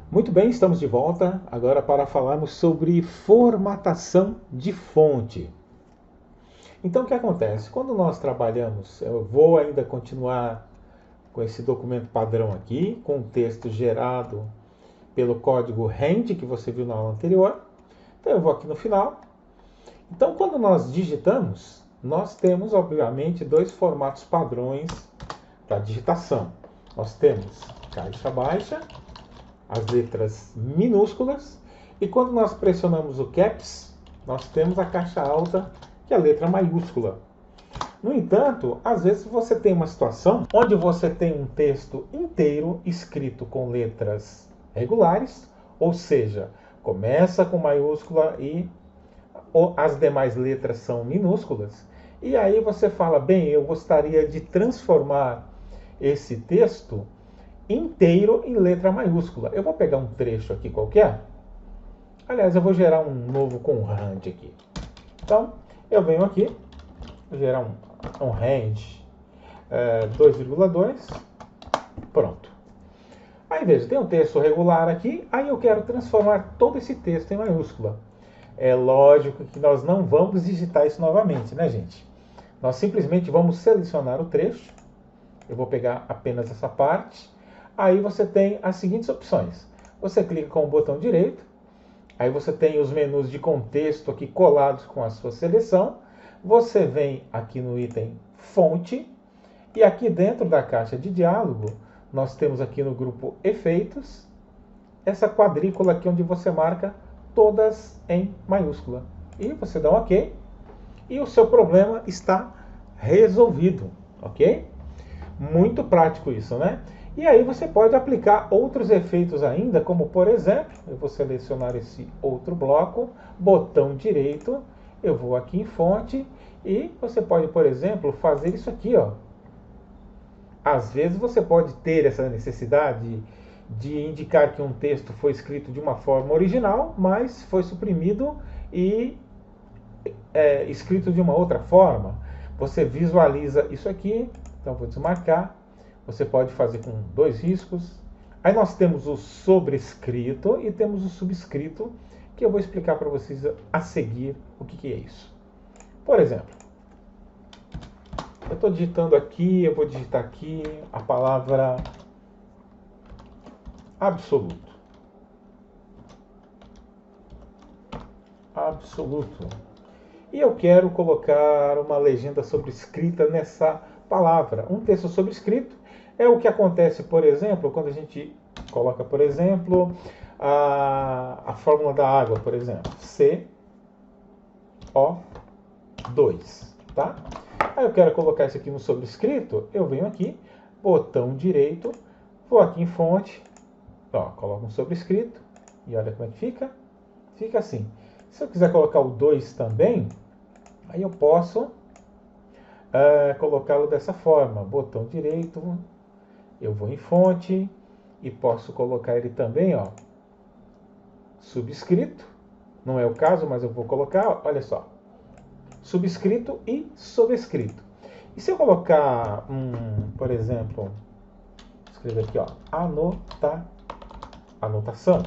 Muito bem, estamos de volta agora para falarmos sobre formatação de fonte. Então, o que acontece? Quando nós trabalhamos, eu vou ainda continuar com esse documento padrão aqui, com o texto gerado pelo código RAND que você viu na aula anterior. Então, eu vou aqui no final. Então, quando nós digitamos, nós temos, obviamente, dois formatos padrões da digitação. Nós temos caixa baixa, as letras minúsculas, e quando nós pressionamos o Caps, nós temos a caixa alta, que é a letra maiúscula. No entanto, às vezes você tem uma situação onde você tem um texto inteiro escrito com letras regulares, ou seja, começa com maiúscula e as demais letras são minúsculas, e aí você fala, bem, eu gostaria de transformar esse texto inteiro em letra maiúscula. Eu vou pegar um trecho aqui qualquer. Aliás, eu vou gerar um novo com RAND aqui. Então, eu venho aqui, vou gerar um RAND 2,2. Pronto. Aí veja, tem um texto regular aqui, aí eu quero transformar todo esse texto em maiúscula. É lógico que nós não vamos digitar isso novamente, né, gente? Nós simplesmente vamos selecionar o trecho. Eu vou pegar apenas essa parte. Aí você tem as seguintes opções. Você clica com o botão direito. Aí você tem os menus de contexto aqui colados com a sua seleção. Você vem aqui no item Fonte. E aqui dentro da caixa de diálogo, nós temos aqui no grupo Efeitos, essa quadrícula aqui onde você marca todas em maiúscula. E você dá um OK. E o seu problema está resolvido. Ok? Muito prático isso, né? E aí você pode aplicar outros efeitos ainda, como por exemplo, eu vou selecionar esse outro bloco, botão direito, eu vou aqui em fonte e você pode, por exemplo, fazer isso aqui, ó. Às vezes você pode ter essa necessidade de indicar que um texto foi escrito de uma forma original, mas foi suprimido e escrito de uma outra forma. Você visualiza isso aqui, então vou desmarcar. Você pode fazer com dois riscos. Aí nós temos o sobrescrito e temos o subscrito, que eu vou explicar para vocês a seguir o que é isso. Por exemplo, eu estou digitando aqui, eu vou digitar aqui a palavra absoluto. Absoluto. E eu quero colocar uma legenda sobrescrita nessa palavra. Um texto sobrescrito é o que acontece, por exemplo, quando a gente coloca, por exemplo, a fórmula da água, por exemplo, CO2, tá? Aí eu quero colocar isso aqui no sobrescrito, eu venho aqui, botão direito, vou aqui em fonte, ó, coloco um sobrescrito, e olha como é que fica. Fica assim. Se eu quiser colocar o 2 também, aí eu posso colocá-lo dessa forma, botão direito, eu vou em fonte e posso colocar ele também, ó, subscrito. Não é o caso, mas eu vou colocar, olha só, subscrito e sobrescrito. E se eu colocar, por exemplo, escrever aqui, ó, anotação.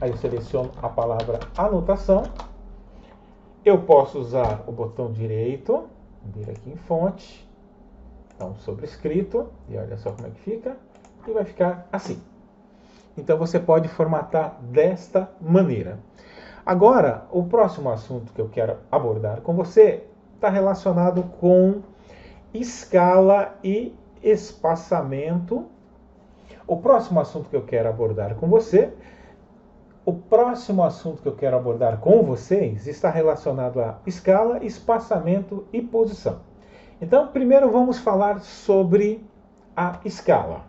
Aí eu seleciono a palavra anotação. Eu posso usar o botão direito, vir aqui em fonte, então sobrescrito, e olha só como é que fica, e vai ficar assim. Então você pode formatar desta maneira. Agora, o próximo assunto que eu quero abordar com você está relacionado com escala e espaçamento. O próximo assunto que eu quero abordar com vocês está relacionado a escala, espaçamento e posição. Então, primeiro vamos falar sobre a escala.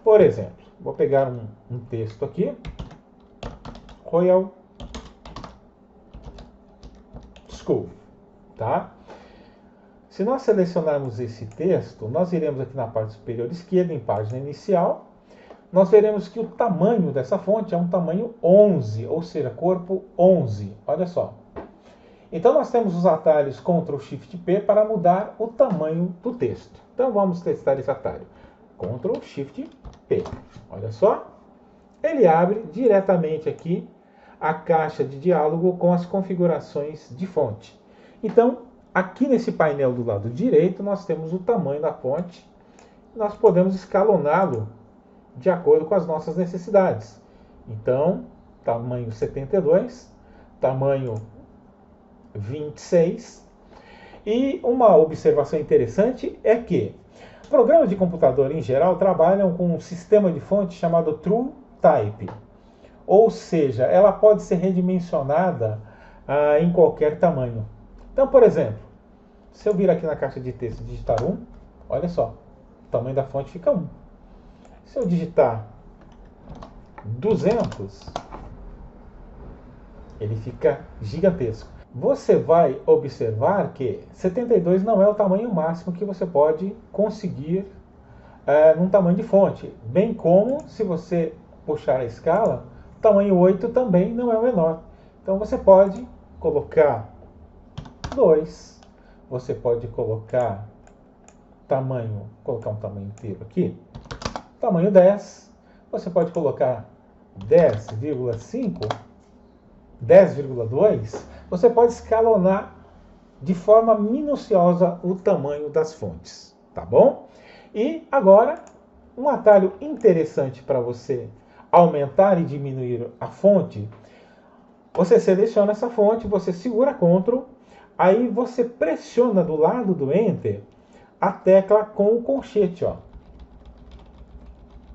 Por exemplo, vou pegar um texto aqui, Royal School, tá? Se nós selecionarmos esse texto, nós iremos aqui na parte superior esquerda, em página inicial, nós veremos que o tamanho dessa fonte é um tamanho 11, ou seja, corpo 11. Olha só. Então nós temos os atalhos Ctrl Shift P para mudar o tamanho do texto. Então vamos testar esse atalho. Ctrl Shift P. Olha só. Ele abre diretamente aqui a caixa de diálogo com as configurações de fonte. Então, aqui nesse painel do lado direito, nós temos o tamanho da fonte. Nós podemos escaloná-lo de acordo com as nossas necessidades. Então, tamanho 72, tamanho 26. E uma observação interessante é que programas de computador em geral trabalham com um sistema de fonte chamado TrueType. Ou seja, ela pode ser redimensionada em qualquer tamanho. Então, por exemplo, se eu vir aqui na caixa de texto e digitar 1, olha só, o tamanho da fonte fica 1. Se eu digitar 200, ele fica gigantesco. Você vai observar que 72 não é o tamanho máximo que você pode conseguir num tamanho de fonte. Bem como, se você puxar a escala, o tamanho 8 também não é o menor. Então você pode colocar 2, você pode colocar um tamanho inteiro aqui, tamanho 10, você pode colocar 10,5, 10,2, você pode escalonar de forma minuciosa o tamanho das fontes, tá bom? E agora, um atalho interessante para você aumentar e diminuir a fonte, você seleciona essa fonte, você segura Ctrl, aí você pressiona do lado do Enter a tecla com o colchete, ó.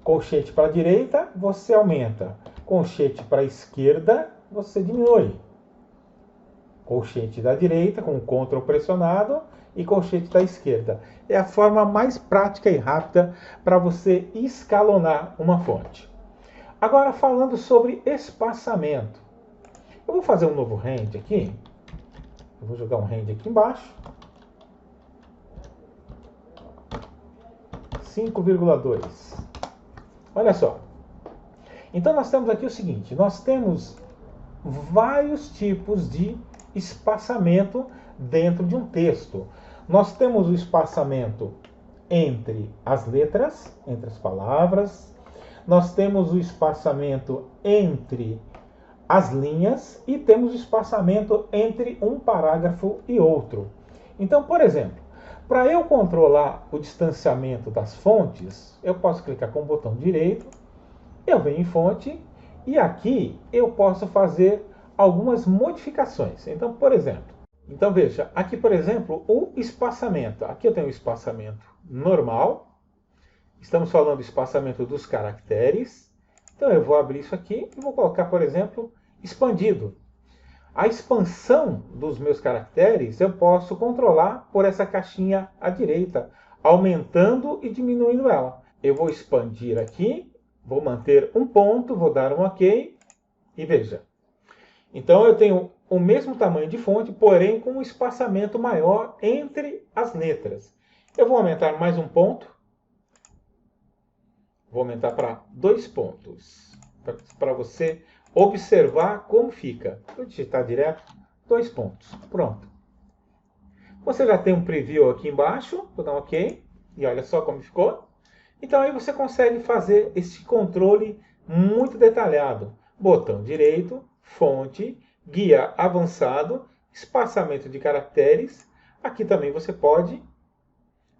Colchete para a direita, você aumenta. Colchete para a esquerda, você diminui. Colchete da direita com o Ctrl pressionado e colchete da esquerda. É a forma mais prática e rápida para você escalonar uma fonte. Agora falando sobre espaçamento. Eu vou fazer um novo rend aqui. Eu vou jogar um rend aqui embaixo. 5,2. Olha só. Então nós temos aqui o seguinte, nós temos vários tipos de espaçamento dentro de um texto. Nós temos o espaçamento entre as letras, entre as palavras. Nós temos o espaçamento entre as linhas e temos o espaçamento entre um parágrafo e outro. Então, por exemplo, para eu controlar o distanciamento das fontes, eu posso clicar com o botão direito, eu venho em fonte e aqui eu posso fazer algumas modificações. Então, por exemplo, veja, aqui por exemplo, o espaçamento. Aqui eu tenho o espaçamento normal. Estamos falando do espaçamento dos caracteres. Então eu vou abrir isso aqui e vou colocar, por exemplo, expandido. A expansão dos meus caracteres eu posso controlar por essa caixinha à direita, aumentando e diminuindo ela. Eu vou expandir aqui, vou manter um ponto, vou dar um OK e veja. Então eu tenho o mesmo tamanho de fonte, porém com um espaçamento maior entre as letras. Eu vou aumentar mais um ponto. Vou aumentar para 2 pontos, para você observar como fica. Vou digitar direto, 2 pontos. Pronto. Você já tem um preview aqui embaixo, vou dar um OK, e olha só como ficou. Então aí você consegue fazer esse controle muito detalhado. Botão direito, fonte, guia avançado, espaçamento de caracteres. Aqui também você pode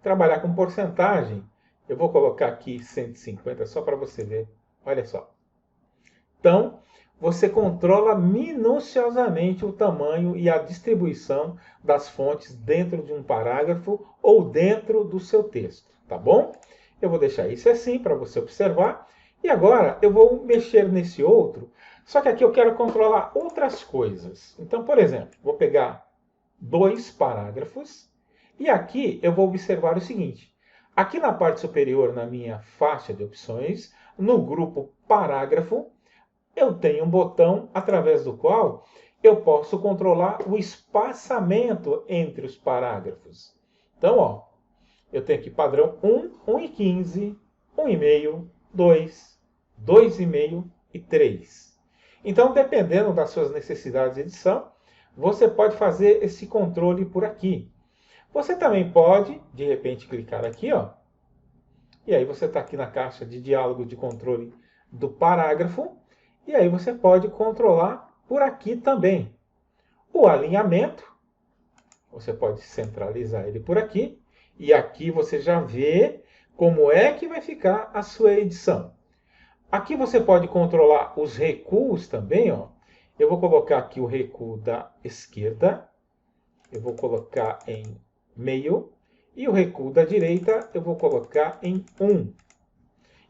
trabalhar com porcentagem. Eu vou colocar aqui 150 só para você ver. Olha só. Então, você controla minuciosamente o tamanho e a distribuição das fontes dentro de um parágrafo ou dentro do seu texto, tá bom? Eu vou deixar isso assim para você observar. E agora eu vou mexer nesse outro, só que aqui eu quero controlar outras coisas. Então, por exemplo, vou pegar 2 parágrafos e aqui eu vou observar o seguinte. Aqui na parte superior, na minha faixa de opções, no grupo parágrafo, eu tenho um botão através do qual eu posso controlar o espaçamento entre os parágrafos. Então, ó, eu tenho aqui padrão 1, 1,15, 1,5, 2, 2,5 e 3. Então, dependendo das suas necessidades de edição, você pode fazer esse controle por aqui. Você também pode, de repente, clicar aqui, ó, e aí você está aqui na caixa de diálogo de controle do parágrafo, e aí você pode controlar por aqui também. O alinhamento, você pode centralizar ele por aqui, e aqui você já vê como é que vai ficar a sua edição. Aqui você pode controlar os recuos também, ó. Eu vou colocar aqui o recuo da esquerda, eu vou colocar em meio, e o recuo da direita eu vou colocar em 1.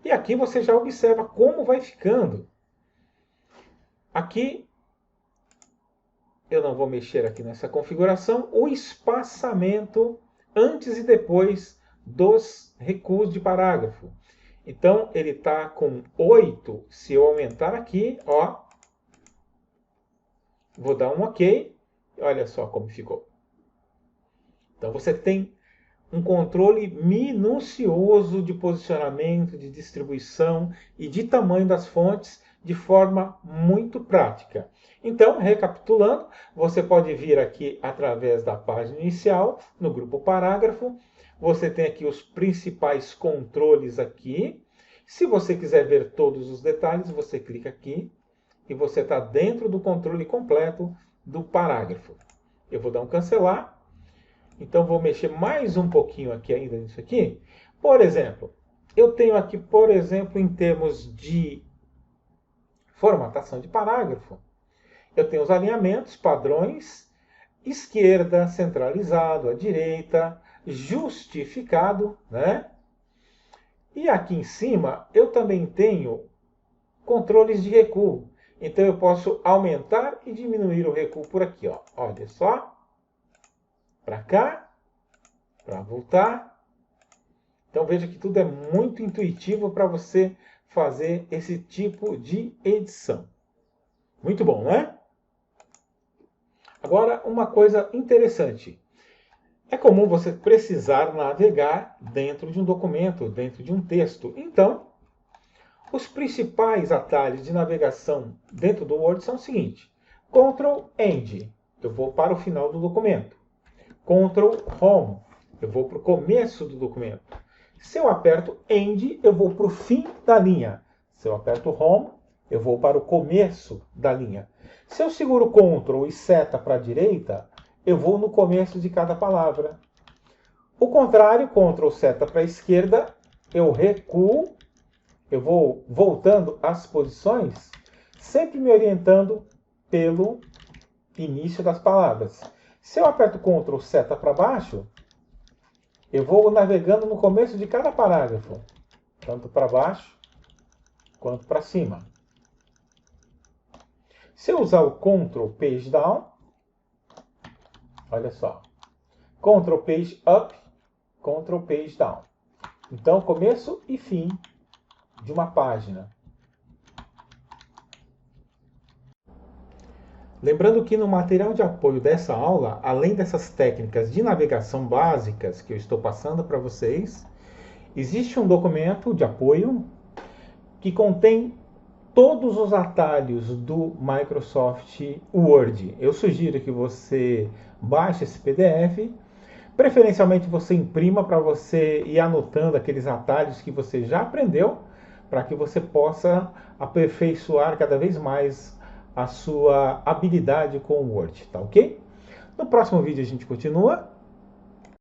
E aqui você já observa como vai ficando. Aqui, eu não vou mexer aqui nessa configuração, o espaçamento antes e depois dos recuos de parágrafo. Então, ele está com 8. Se eu aumentar aqui, ó, vou dar um OK. Olha só como ficou. Então, você tem um controle minucioso de posicionamento, de distribuição e de tamanho das fontes de forma muito prática. Então, recapitulando, você pode vir aqui através da página inicial, no grupo parágrafo. Você tem aqui os principais controles aqui. Se você quiser ver todos os detalhes, você clica aqui e você está dentro do controle completo do parágrafo. Eu vou dar um cancelar. Então, vou mexer mais um pouquinho aqui ainda nisso aqui. Por exemplo, eu tenho aqui, por exemplo, em termos de formatação de parágrafo, eu tenho os alinhamentos, padrões, esquerda, centralizado, à direita, justificado, né? E aqui em cima, eu também tenho controles de recuo. Então, eu posso aumentar e diminuir o recuo por aqui, ó. Olha só. Para cá, para voltar. Então veja que tudo é muito intuitivo para você fazer esse tipo de edição. Muito bom, não é? Agora, uma coisa interessante. É comum você precisar navegar dentro de um documento, dentro de um texto. Então, os principais atalhos de navegação dentro do Word são o seguinte. Ctrl End, eu vou para o final do documento. Ctrl Home, eu vou para o começo do documento. Se eu aperto End, eu vou para o fim da linha. Se eu aperto Home, eu vou para o começo da linha. Se eu seguro Ctrl e seta para a direita, eu vou no começo de cada palavra. O contrário, Ctrl seta para a esquerda, eu recuo, eu vou voltando às posições, sempre me orientando pelo início das palavras. Se eu aperto Ctrl seta para baixo, eu vou navegando no começo de cada parágrafo, tanto para baixo quanto para cima. Se eu usar o Ctrl Page Down, olha só, Ctrl Page Up, Ctrl Page Down. Então, começo e fim de uma página. Lembrando que no material de apoio dessa aula, além dessas técnicas de navegação básicas que eu estou passando para vocês, existe um documento de apoio que contém todos os atalhos do Microsoft Word. Eu sugiro que você baixe esse PDF, preferencialmente você imprima para você ir anotando aqueles atalhos que você já aprendeu, para que você possa aperfeiçoar cada vez mais a sua habilidade com o Word, tá ok? No próximo vídeo a gente continua.